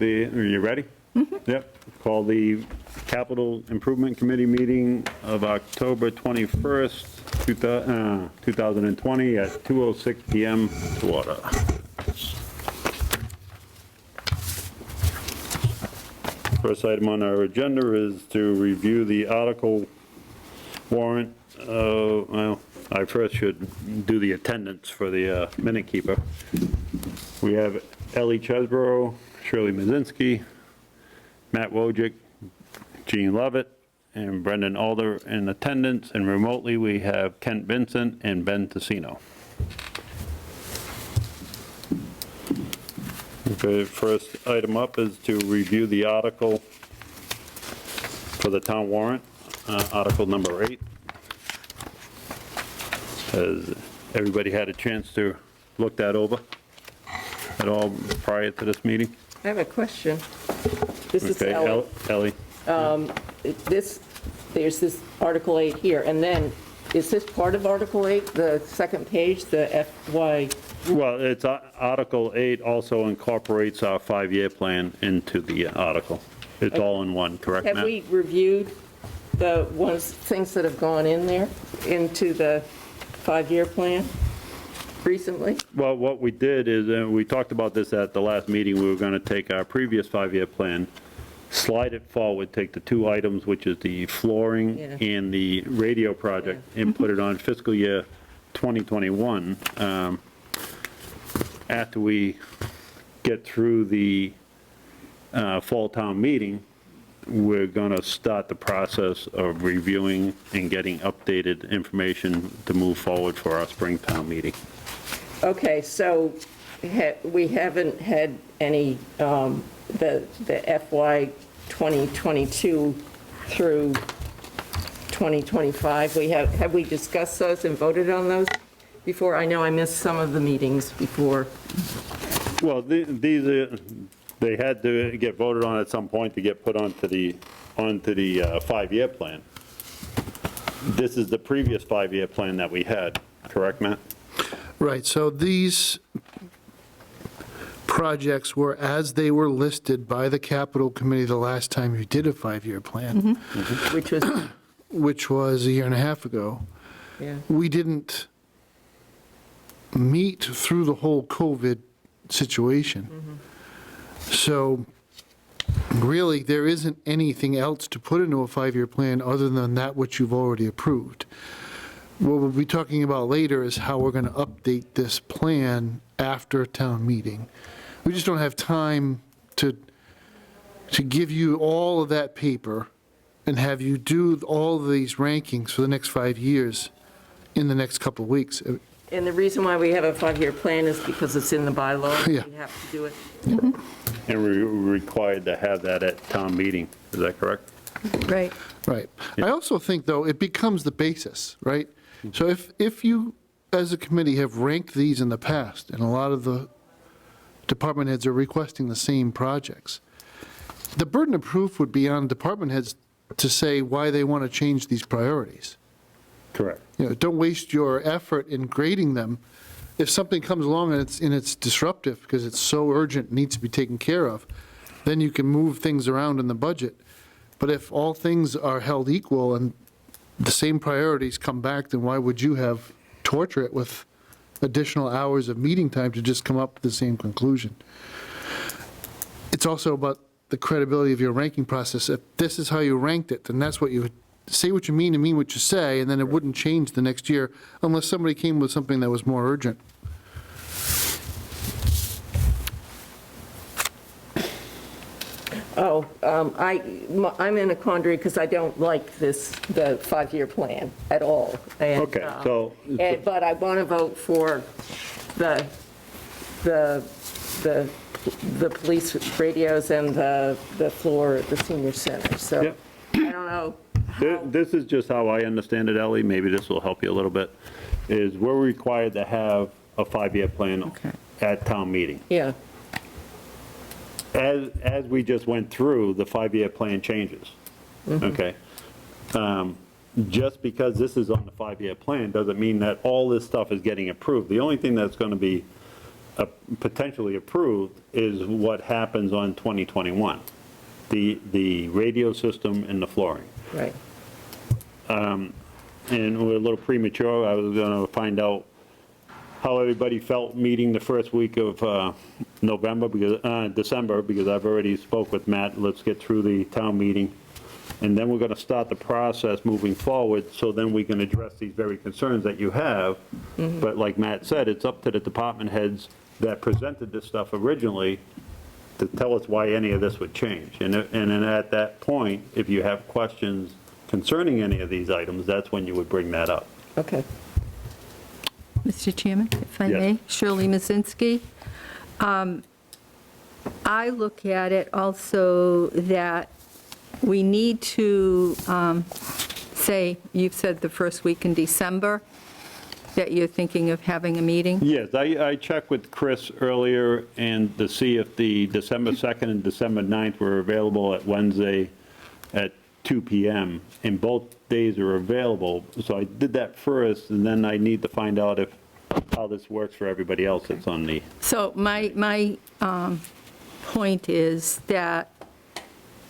Are you ready? Yep. Call the Capital Improvement Committee meeting of October 21st, 2020 at 2:06 PM to order. First item on our agenda is to review the article warrant. Well, I first should do the attendance for the minute keeper. We have Ellie Chesborough, Shirley Mazinski, Matt Wojcik, Jean Lovett, and Brendan Alder in attendance, and remotely we have Kent Vincent and Ben Tassino. The first item up is to review the article for the town warrant, article number 8. Has everybody had a chance to look that over at all prior to this meeting? I have a question. This is Okay, Ellie. Ellie. There's this Article 8 here, and then, is this part of Article 8, the second page, the FY? Well, it's Article 8 also incorporates our 5-year plan into the article. It's all in one, correct, Matt? Have we reviewed the things that have gone in there, into the 5-year plan recently? Well, what we did is, we talked about this at the last meeting, we were going to take our previous 5-year plan, slide it forward, take the two items, which is the flooring and the radio project, and put it on fiscal year 2021. After we get through the fall town meeting, we're going to start the process of reviewing and getting updated information to move forward for our spring town meeting. Okay, so we haven't had any, the FY 2022 through 2025, have we discussed those and voted on those before? I know I missed some of the meetings before. Well, these are, they had to get voted on at some point to get put onto the 5-year plan. This is the previous 5-year plan that we had, correct, Matt? Right, so these projects were as they were listed by the capital committee the last time you did a 5-year plan, which was a year and a half ago. Yeah. We didn't meet through the whole COVID situation. So really, there isn't anything else to put into a 5-year plan other than that which you've already approved. What we'll be talking about later is how we're going to update this plan after town meeting. We just don't have time to give you all of that paper and have you do all of these rankings for the next 5 years in the next couple of weeks. And the reason why we have a 5-year plan is because it's in the bylaw. Yeah. We have to do it. And we're required to have that at town meeting, is that correct? Right. Right. I also think, though, it becomes the basis, right? So if you, as a committee, have ranked these in the past, and a lot of the department heads are requesting the same projects, the burden of proof would be on department heads to say why they want to change these priorities. Correct. You know, don't waste your effort in grading them. If something comes along and it's disruptive because it's so urgent, needs to be taken care of, then you can move things around in the budget. But if all things are held equal and the same priorities come back, then why would you torture it with additional hours of meeting time to just come up with the same conclusion? It's also about the credibility of your ranking process. If this is how you ranked it, then that's what you would say what you mean and mean what you say, and then it wouldn't change the next year unless somebody came with something that was more urgent. Oh, I'm in a quandary because I don't like the 5-year plan at all. And, Okay, so. but I want to vote for the police radios and the floor at the senior center. So Yep. I don't know. This is just how I understand it, Ellie, maybe this will help you a little bit, is we're required to have a 5-year plan at town meeting. Yeah. As we just went through, the 5-year plan changes, okay? Just because this is on the 5-year plan doesn't mean that all this stuff is getting approved. The only thing that's going to be potentially approved is what happens on 2021, the radio system and the flooring. Right. And we're a little premature. I was going to find out how everybody felt meeting the first week of December, because I've already spoke with Matt. Let's get through the town meeting. And then we're going to start the process moving forward, so then we can address these very concerns that you have. But like Matt said, it's up to the department heads that presented this stuff originally to tell us why any of this would change. And then at that point, if you have questions concerning any of these items, that's when you would bring that up. Okay. Mr. Chairman, if I Yes. may, Shirley Mazinski. I look at it also that we need to say, you've said the first week in December, that you're thinking of having a meeting? Yes, I checked with Chris earlier and to see if the December 2nd and December 9th were available at Wednesday at 2 PM, and both days are available. So I did that first, and then I need to find out how this works for everybody else that's on the, So my point is that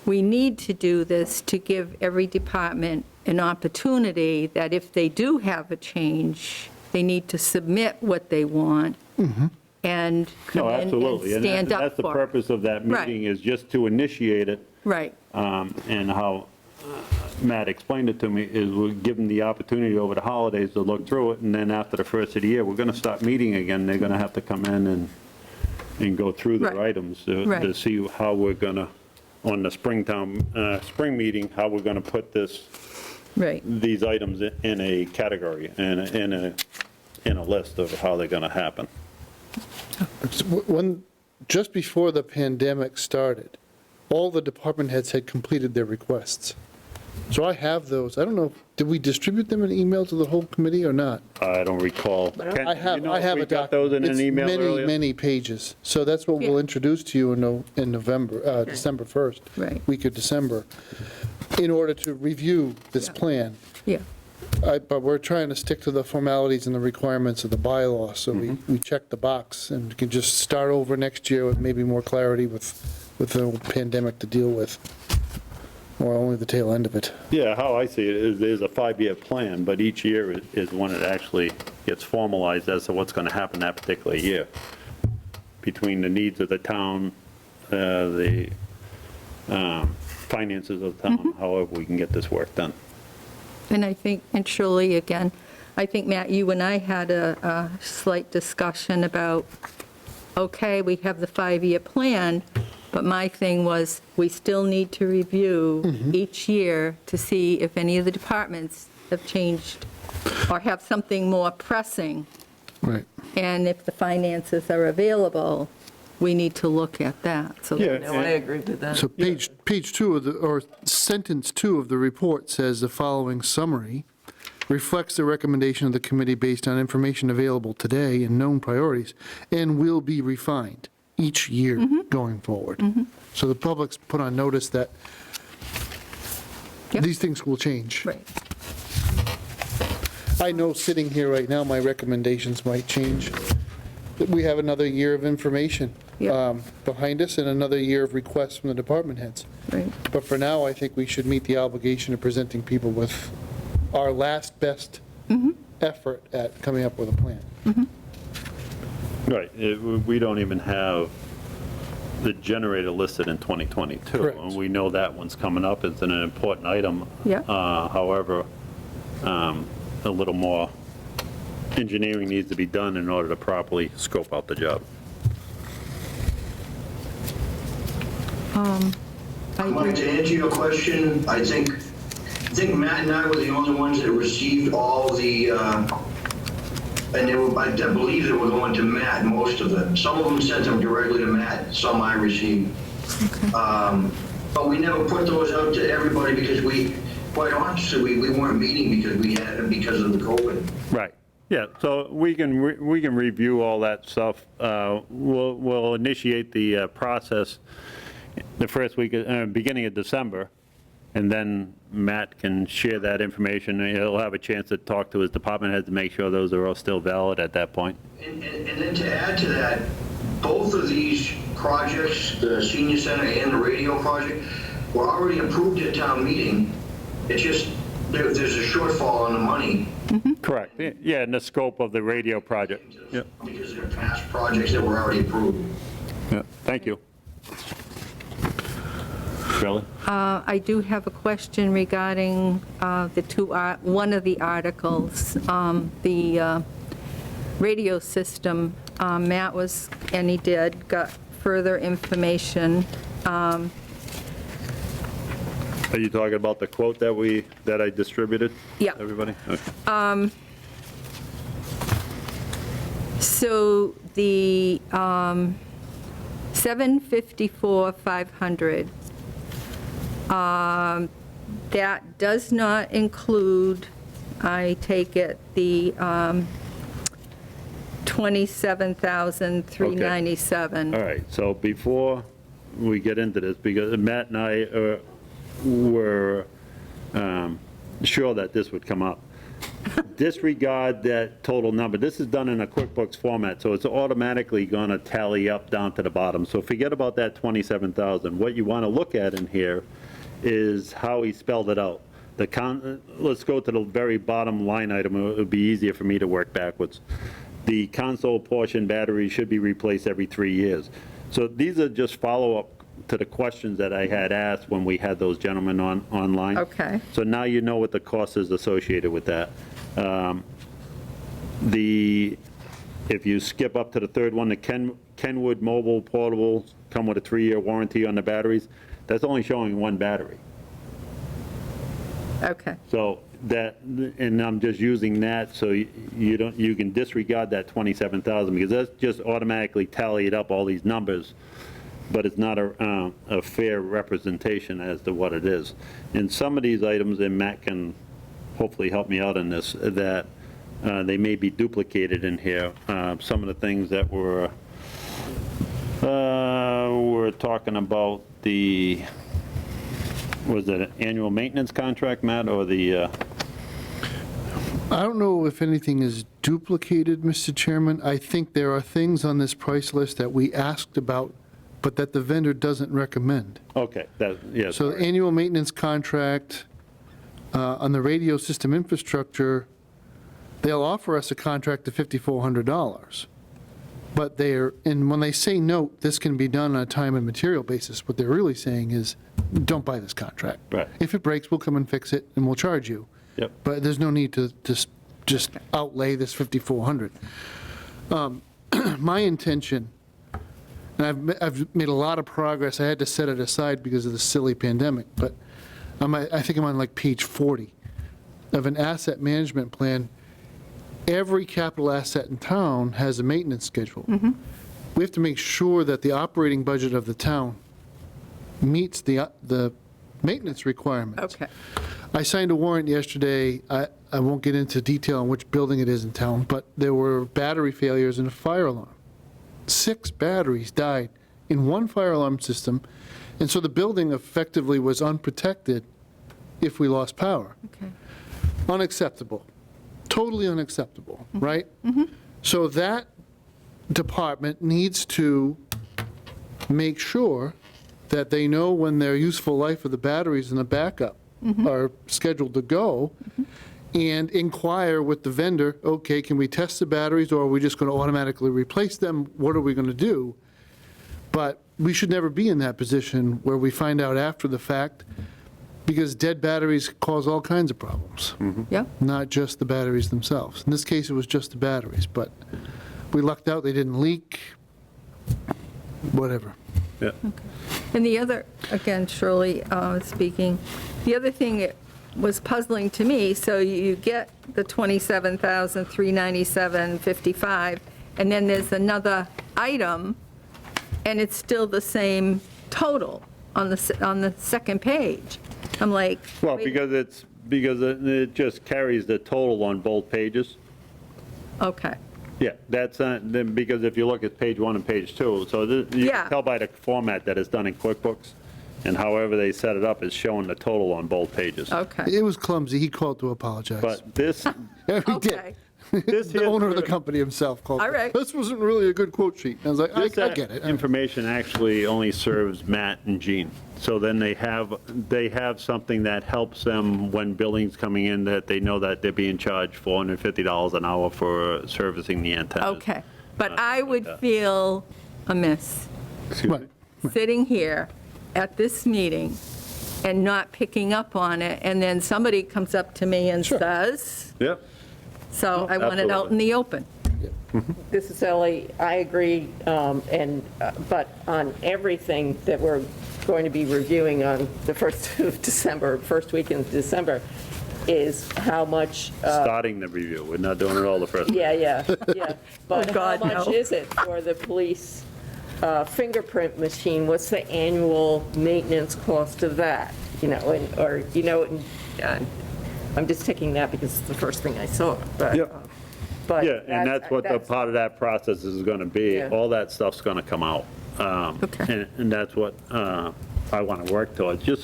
we need to do this to give every department an opportunity that if they do have a change, they need to submit what they want and come no, in and absolutely. And stand up that's the for it. purpose of that Right. meeting, is just to initiate it. Right, And how Matt explained it to me is we'll give them the opportunity over the holidays to look through it, and then after the first of the year, we're going to start meeting again. They're going to have to come in and go through their Right. items to Right. see how we're going to, on the spring meeting, how we're going to put right. these items in a category, in a list of how they're going to happen. Just before the pandemic started, all the department heads had completed their requests. So I have those. I don't know, did we distribute them in email to the whole committee or not? I don't recall. Ken, I have, you know I if have we a got those in document. an email It's earlier? many, many pages. So that's what we'll Yeah. introduce to you in November, December 1st. Right. Week of December, in order to review this Yeah. plan. Yeah, But we're trying to stick to the formalities and the requirements of the bylaw, so we check the box and can just start over next year with maybe more clarity with the pandemic to deal with, or only the tail end of it. Yeah, how I see it is there's a 5-year plan, but each year is when it actually gets formalized as to what's going to happen that particular year, between the needs of the town, the finances of the town, however we can get this work done. and I think, and Shirley, again, I think, Matt, you and I had a slight discussion about, okay, we have the 5-year plan, but my thing was, we still need to review each year to see if any of the departments have changed or have something more pressing, Right. and if the finances are available, we need to look at that. So Yeah. No, I agree with that. So page 2 of or sentence 2 of the report says the following summary reflects the recommendation of the committee based on information available today and known priorities, and will be refined each year going forward. So the public's put on notice that Yep. these things will change. Right. I know sitting here right now, my recommendations might change. We have another year of information Yep. behind us and another year of requests from the department heads. Right. But for now, I think we should meet the obligation of presenting people with our last best effort at coming up with a plan. Right, we don't even have the generator listed in 2022. Correct. And we know that one's coming up, it's an important item. Yeah. However, a little more engineering needs to be done in order to properly scope out the job. Mike, to answer your question, I think Matt and I were the only ones that received all the, and they were, I believe they were going to Matt, most of them. Some of them sent them directly to Matt, some I received. But we never put those out to everybody because quite honestly, we weren't meeting because of the COVID. Right, yeah, so we can review all that stuff. We'll initiate the process the first week, beginning of December, And then Matt can share that information, and he'll have a chance to talk to his department heads to make sure those are all still valid at that point. And then to add to that, both of these projects, the senior center and the radio project, were already approved at town meeting. It's just, there's a shortfall on the money. Correct, yeah, in the scope of the radio project. Yep. Because they're past projects that were already approved. Yeah, thank you. Shirley? I do have a question regarding one of the articles, the radio system. Matt got further information. Are you talking about the quote that I distributed? Yeah. Everybody? Okay. So the 754,500, that does not include, I take it, the 27,397. All right, so before we get into this, because Matt and I were sure that this would come up, disregard that total number. This is done in a QuickBooks format, so it's automatically going to tally up down to the bottom. So forget about that 27,000. What you want to look at in here is how he spelled it out. Let's go to the very bottom line item. It would be easier for me to work backwards. The console portion battery should be replaced every 3 years. So these are just follow-up to the questions that I had asked when we had those gentlemen online. Okay. So now you know what the cost is associated with that. If you skip up to the third one, the Kenwood Mobile Portable come with a 3-year warranty on the batteries. That's only showing one battery. Okay. So and I'm just using that so you can disregard that 27,000 because that's just automatically tallied up all these numbers, but it's not a fair representation as to what it is. And some of these items, and Matt can hopefully help me out in this, that they may be duplicated in here. Some of the things that we're talking about, was it an annual maintenance contract, Matt, or the? I don't know if anything is duplicated, Mr. Chairman. I think there are things on this price list that we asked about, but that the vendor doesn't recommend. Okay, yes. So the annual maintenance contract on the radio system infrastructure, they'll offer us a contract of $5,400. But and when they say note, this can be done on a time and material basis, what they're really saying is, don't buy this contract. Right. If it breaks, we'll come and fix it, and we'll charge you. Yep. But there's no need to just outlay this $5,400. My intention, and I've made a lot of progress, I had to set it aside because of the silly pandemic, but I think I'm on like page 40 of an asset management plan. Every capital asset in town has a maintenance schedule. We have to make sure that the operating budget of the town meets the maintenance requirements. Okay. I signed a warrant yesterday. I won't get into detail on which building it is in town, but there were battery failures in a fire alarm. 6 batteries died in one fire alarm system, and so the building effectively was unprotected if we lost power. Okay. Unacceptable. Totally unacceptable, right? So that department needs to make sure that they know when their useful life of the batteries and the backup are scheduled to go, and inquire with the vendor, okay, can we test the batteries, or are we just going to automatically replace them? What are we going to do? But we should never be in that position where we find out after the fact, because dead batteries cause all kinds of problems. Yeah. Not just the batteries themselves. In this case, it was just the batteries, but we lucked out, they didn't leak, whatever. Yeah. And the other, again, Shirley speaking, the other thing that was puzzling to me, so you get the 27,397.55, and then there's another item, and it's still the same total on the second page. I'm like, Well, wait, because it just carries the total on both pages. okay, Yeah, that's, because if you look at page 1 and page 2, so you Yeah. can tell by the format that it's done in QuickBooks. And however they set it up is showing the total on both pages. Okay. It was clumsy, he called to apologize. But this, Yeah, he Okay. did. this The here- owner of the company himself called. All right. This wasn't really a good quote sheet. And I was like, this I get it. information actually only serves Matt and Jean. So then they have something that helps them when billing's coming in, that they know that they're being charged $450 an hour for servicing the antennas. Okay. But I would feel amiss Excuse me? Right. sitting here at this meeting and not picking up on it, and then somebody comes up to me and says, Yep. so I want it out in the open. This is Ellie, I agree, but on everything that we're going to be reviewing on the 1st of December, first week in December, is how much, Starting the review. We're not doing it all the first. yeah. But how God, much no. is it for the police fingerprint machine? What's the annual maintenance cost of that? I'm just taking that because it's the first thing I saw, but. Yep. But Yeah, and that's what the part of that process is going to be. Yeah. All that stuff's going to come out. Okay. And that's what I want to work towards, just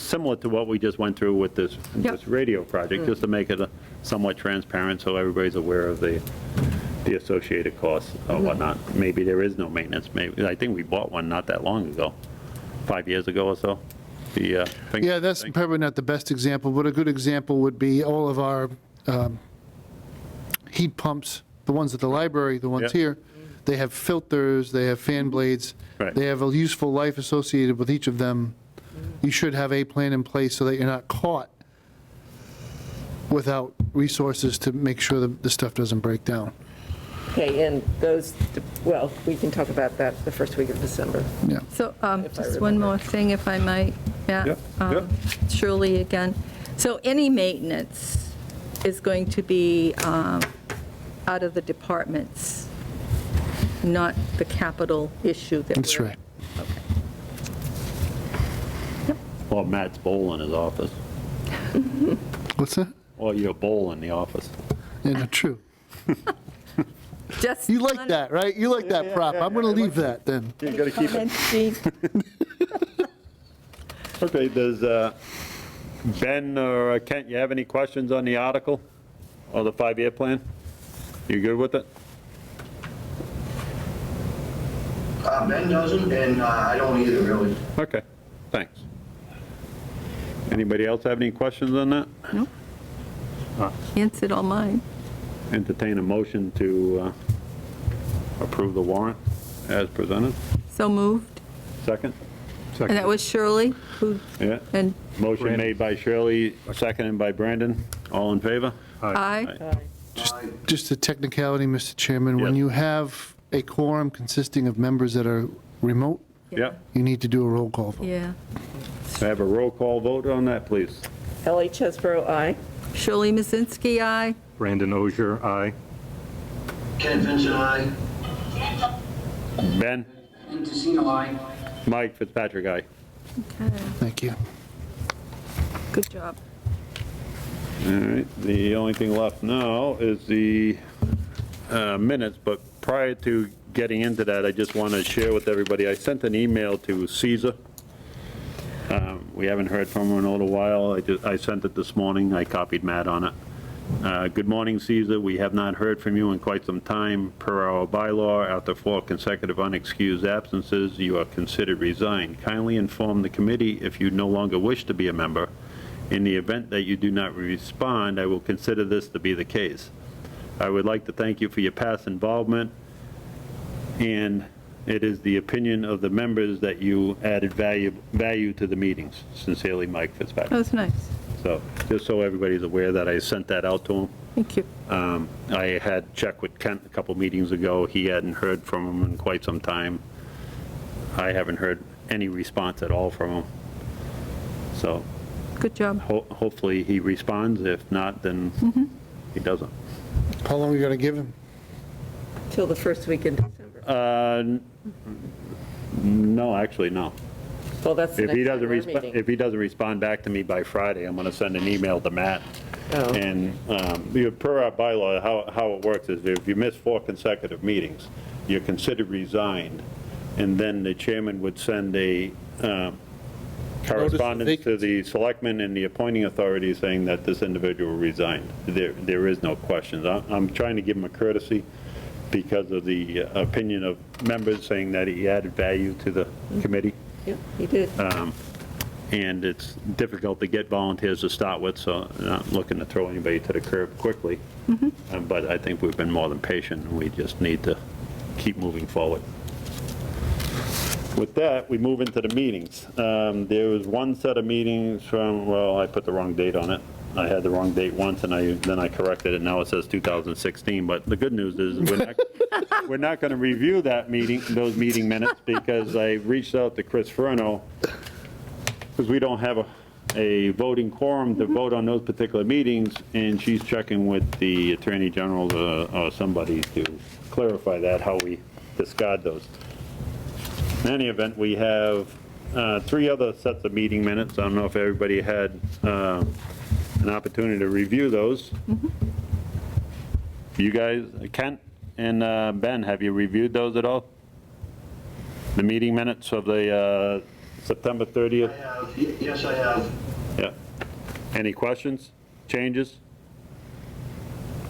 similar to what we just went through with this Yep. radio project, just to make it somewhat transparent so everybody's aware of the associated costs or whatnot. Maybe there is no maintenance. Maybe, I think we bought one not that long ago, 5 years ago or so. The Yeah, that's thing. probably not the best example, but a good example would be all of our heat pumps, the ones at the library, the ones Yeah. here. They have filters, they have fan blades. Right. They have a useful life associated with each of them. You should have a plan in place so that you're not caught without resources to make sure that the stuff doesn't break down. Okay, and those, well, we can talk about that the first week of December. Yeah. So If I just one remember. more thing, if I might, Matt. Yep, yep. Shirley again. So any maintenance is going to be out of the departments, not the capital issue that That's we're- right. Or Matt's bowl in his office, What's that? or your bowl in the office. Yeah, no, true. Just You like that, right? You like that prop. I'm going to leave that then. You got to keep it. comments, Jean? Okay, does Ben or Kent, you have any questions on the article or the 5-year plan? You good with it? Ben doesn't, and I don't either, really. Okay, thanks. Anybody else have any questions on that? Answered all mine. Entertain a motion to approve the warrant as presented. So moved. Second? And that was Shirley, who, Yeah. and Motion made by Shirley, seconded by Brandon. All in favor? I, Just a technicality, Mr. Chairman, when Yes. you have a quorum consisting of members that are remote, Yep. you need to do a roll call vote. yeah. May I have a roll call vote on that, please? Ellie Chesborough, aye. Shirley Mazinski, aye. Brandon Ogier, aye. Ken Vincent, aye. Ben? Casino, aye. Mike Fitzpatrick, aye. Okay, Thank you. good job. All right, the only thing left now is the minutes, but prior to getting into that, I just want to share with everybody, I sent an email to Caesar. We haven't heard from him in a little while. I sent it this morning. I copied Matt on it. Good morning, Caesar. We have not heard from you in quite some time. Per our bylaw, after 4 consecutive unexcused absences, you are considered resigned. Kindly inform the committee if you no longer wish to be a member. In the event that you do not respond, I will consider this to be the case. I would like to thank you for your past involvement, and it is the opinion of the members that you added value to the meetings. Sincerely, Mike That Fitzpatrick. was nice. So, just so everybody's aware that I sent that out to him. Thank you. I had checked with Kent a couple meetings ago. He hadn't heard from him in quite some time. I haven't heard any response at all from him. So, Good job. hopefully he responds. If not, then he doesn't. How long are you going to give him? Till the first week in December. No, actually, no. Well, that's the If he next time doesn't we're respond, meeting. if he doesn't respond back to me by Friday, I'm going to send an email to Matt. Oh. And per our bylaw, how it works is if you miss 4 consecutive meetings, you're considered resigned, and then the chairman would send a correspondence to the selectmen and the appointing authority saying that this individual resigned. There is no questions. I'm trying to give him a courtesy because of the opinion of members saying that he added value to the committee. Yeah, he did. And it's difficult to get volunteers to start with, so I'm not looking to throw anybody to the curb quickly. But I think we've been more than patient, and we just need to keep moving forward. With that, we move into the meetings. There was one set of meetings from, well, I put the wrong date on it. I had the wrong date once, and then I corrected it, now it says 2016. But the good news is, we're not going to review those meeting minutes, because I reached out to Chris Furno, because we don't have a voting quorum to vote on those particular meetings, and she's checking with the Attorney General or somebody to clarify that, how we discard those. In any event, we have 3 other sets of meeting minutes. I don't know if everybody had an opportunity to review those. You guys, Kent and Ben, have you reviewed those at all? The meeting minutes of the September 30th? Yes, I have. Yeah. Any questions, changes?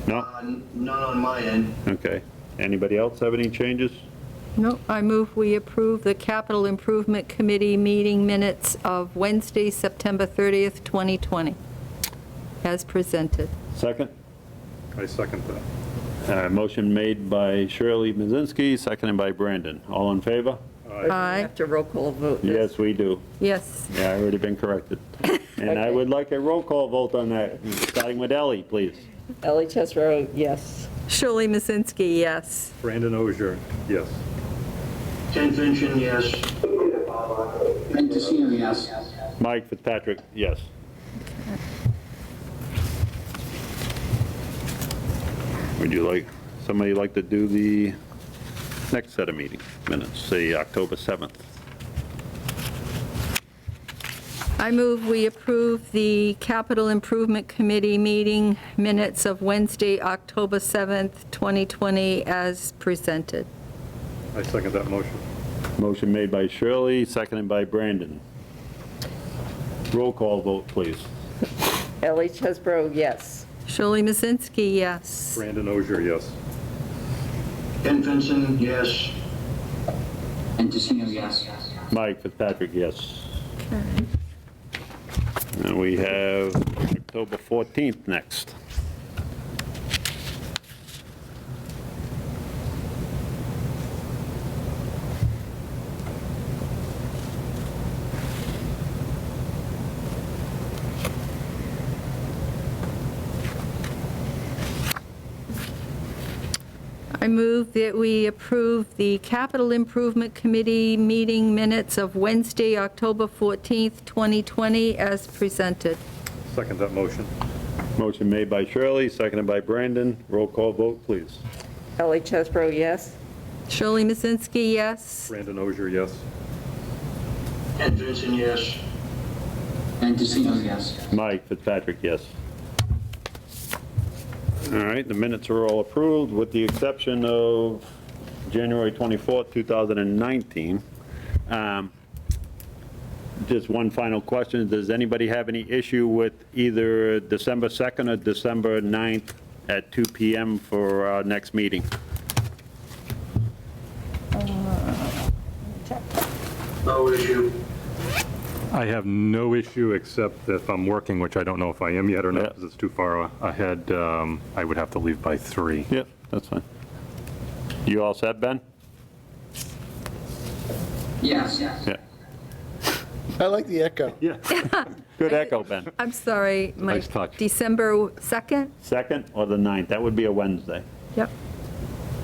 No? None on my end. Okay. Anybody else have any changes? No, I move we approve the Capital Improvement Committee meeting minutes of Wednesday, September 30th, 2020, as presented. Second? I second that. Motion made by Shirley Mazinski, seconded by Brandon. All in favor? Or do we Aye. have to roll call vote this? Yes, we do. Yes. Yeah, I already been corrected. And I would like a roll call vote on that, starting with Ellie, please. Ellie Chesbro, yes. Shirley Mazinski, yes. Brandon Ogier, yes. Ken Vincent, yes. Ben Tessino, yes. Mike Fitzpatrick, yes. Would you like, somebody like to do the next set of meeting minutes, say October 7th? I move we approve the Capital Improvement Committee meeting minutes of Wednesday, October 7th, 2020, as presented. I second that motion. Motion made by Shirley, seconded by Brandon. Roll call vote, please. Ellie Chesbro, yes. Shirley Mazinski, yes. Brandon Ogier, yes. Ken Vincent, yes. Ben Tessino, yes. Mike Fitzpatrick, yes. Okay. And we have October 14th next. I move that we approve the Capital Improvement Committee meeting minutes of Wednesday, October 14th, 2020, as presented. Second that motion. Motion made by Shirley, seconded by Brandon. Roll call vote, please. Ellie Chesbro, yes. Shirley Mazinski, yes. Brandon Ogier, yes. Ken Vincent, yes. Ben Tessino, yes. Mike Fitzpatrick, yes. All right, the minutes are all approved with the exception of January 24th, 2019. Just one final question. Does anybody have any issue with either December 2nd or December 9th at 2 PM for our next meeting? No issue. I have no issue except if I'm working, which I don't know if I am yet or Yeah. not, because it's too far ahead. I would have to leave by 3. Yep, that's fine. You all set, Ben? Yes. Yeah. I like the echo. Yeah. Good echo, Ben. I'm sorry, Mike. Nice touch. December 2nd? 2nd or the 9th? That would be a Wednesday. Yep.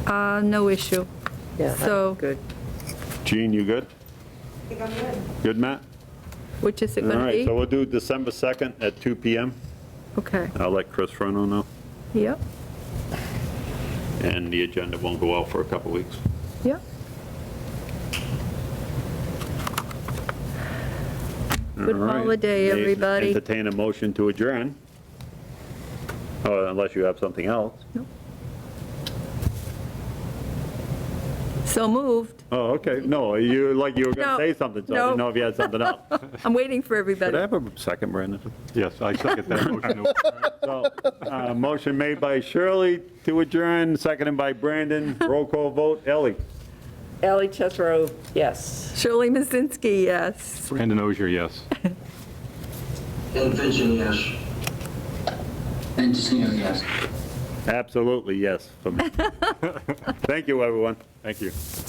No issue. Yeah, So- good. Gene, you good? I think I'm good. Good, Matt? Which is it All going to right, be? so we'll do December 2nd at 2 PM. Okay. I'll let Chris Furno know, Yep, and the agenda won't go out for a couple weeks. yep. Good All right. holiday, May everybody. Entertain a motion to adjourn. Oh, unless you have something else. So moved. Oh, okay. No, you were going to No, say something, so I no. didn't know if you had something else. I'm waiting for Could I everybody. have a second, Brandon? Yes, I second that motion. So, motion made by Shirley to adjourn, seconded by Brandon. Roll call vote. Ellie? Ellie Chesro, yes. Shirley Mazinski, yes. Brandon Ogier, yes. And Vincent, yes. And Tissino, yes. Absolutely, yes. for me. Thank you, everyone. Thank you.